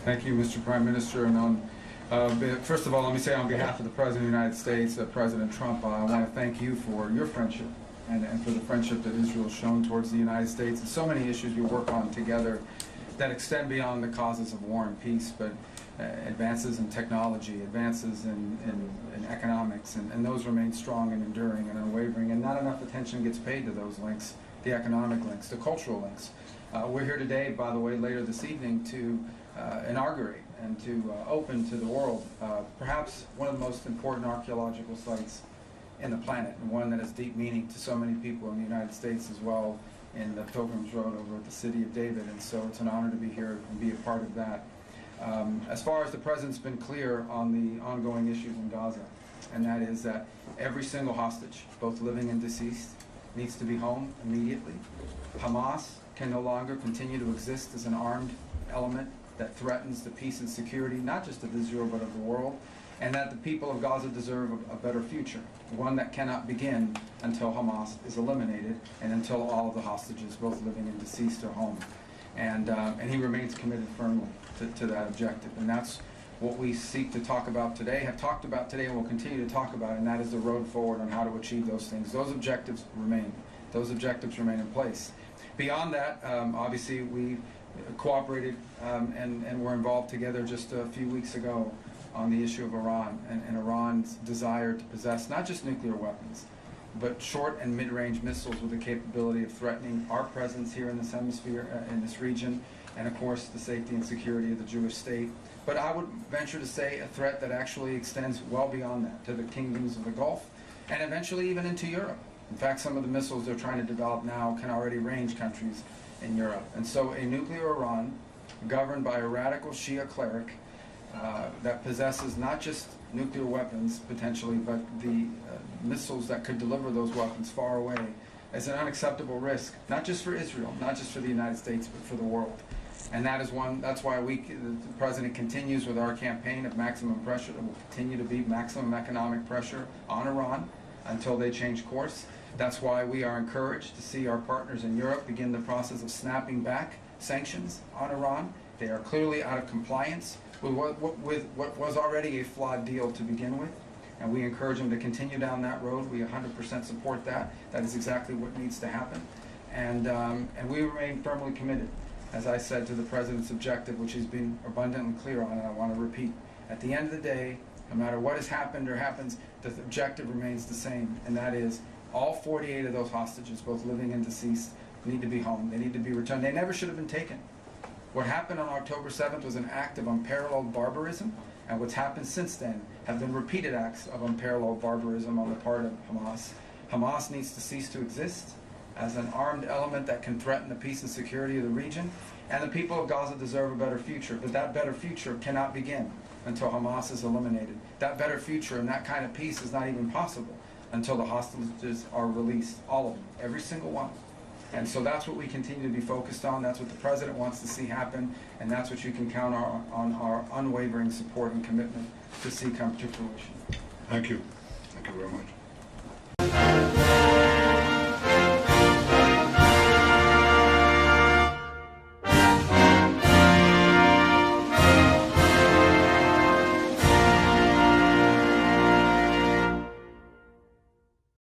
Thank you, Mr. Prime Minister. And first of all, let me say on behalf of the President of the United States, President Trump, I want to thank you for your friendship and for the friendship that Israel has shown towards the United States and so many issues we work on together that extend beyond the causes of war and peace, but advances in technology, advances in economics, and those remain strong and enduring and unwavering, and not enough attention gets paid to those links, the economic links, the cultural links. We're here today, by the way, later this evening to inaugurate and to open to the world perhaps one of the most important archaeological sites in the planet, and one that has deep meaning to so many people in the United States as well, in the Pilgrim's Road over at the City of David. And so it's an honor to be here and be a part of that. As far as the President's been clear on the ongoing issues in Gaza, and that is that every single hostage, both living and deceased, needs to be home immediately. Hamas can no longer continue to exist as an armed element that threatens the peace and security, not just of Israel, but of the world, and that the people of Gaza deserve a better future, one that cannot begin until Hamas is eliminated and until all of the hostages, both living and deceased, are home. And he remains committed firmly to that objective. And that's what we seek to talk about today, have talked about today, and will continue to talk about, and that is the road forward on how to achieve those things. Those objectives remain. Those objectives remain in place. Beyond that, obviously, we cooperated and were involved together just a few weeks ago on the issue of Iran and Iran's desire to possess not just nuclear weapons, but short and mid-range missiles with the capability of threatening our presence here in this hemisphere, in this region, and of course the safety and security of the Jewish state. But I would venture to say a threat that actually extends well beyond that, to the kingdoms of the Gulf, and eventually even into Europe. In fact, some of the missiles they're trying to develop now can already range countries in Europe. And so a nuclear Iran, governed by a radical Shia cleric, that possesses not just nuclear weapons potentially, but the missiles that could deliver those weapons far away, is an unacceptable risk, not just for Israel, not just for the United States, but for the world. And that is that's why the President continues with our campaign of maximum pressure. There will continue to be maximum economic pressure on Iran until they change course. That's why we are encouraged to see our partners in Europe begin the process of snapping back sanctions on Iran. They are clearly out of compliance with what was already a flawed deal to begin with, and we encourage them to continue down that road. We 100% support that. That is exactly what needs to happen, and we remain firmly committed, as I said, to the President's objective, which he's been abundantly clear on, and I want to repeat. At the end of the day, no matter what has happened or happens, the objective remains the same, and that is all 48 of those hostages, both living and deceased, need to be home. They need to be returned. They never should have been taken. What happened on October 7th was an act of unparalleled barbarism, and what's happened since then have been repeated acts of unparalleled barbarism on the part of Hamas. Hamas needs to cease to exist as an armed element that can threaten the peace and security of the region, and the people of Gaza deserve a better future, but that better future cannot begin until Hamas is eliminated. That better future and that kind of peace is not even possible until the hostages are released, all of them, every single one. And so that's what we continue to be focused on. That's what the President wants to see happen, and that's what you can count on our unwavering support and commitment to see come to fruition. Thank you. Thank you very much.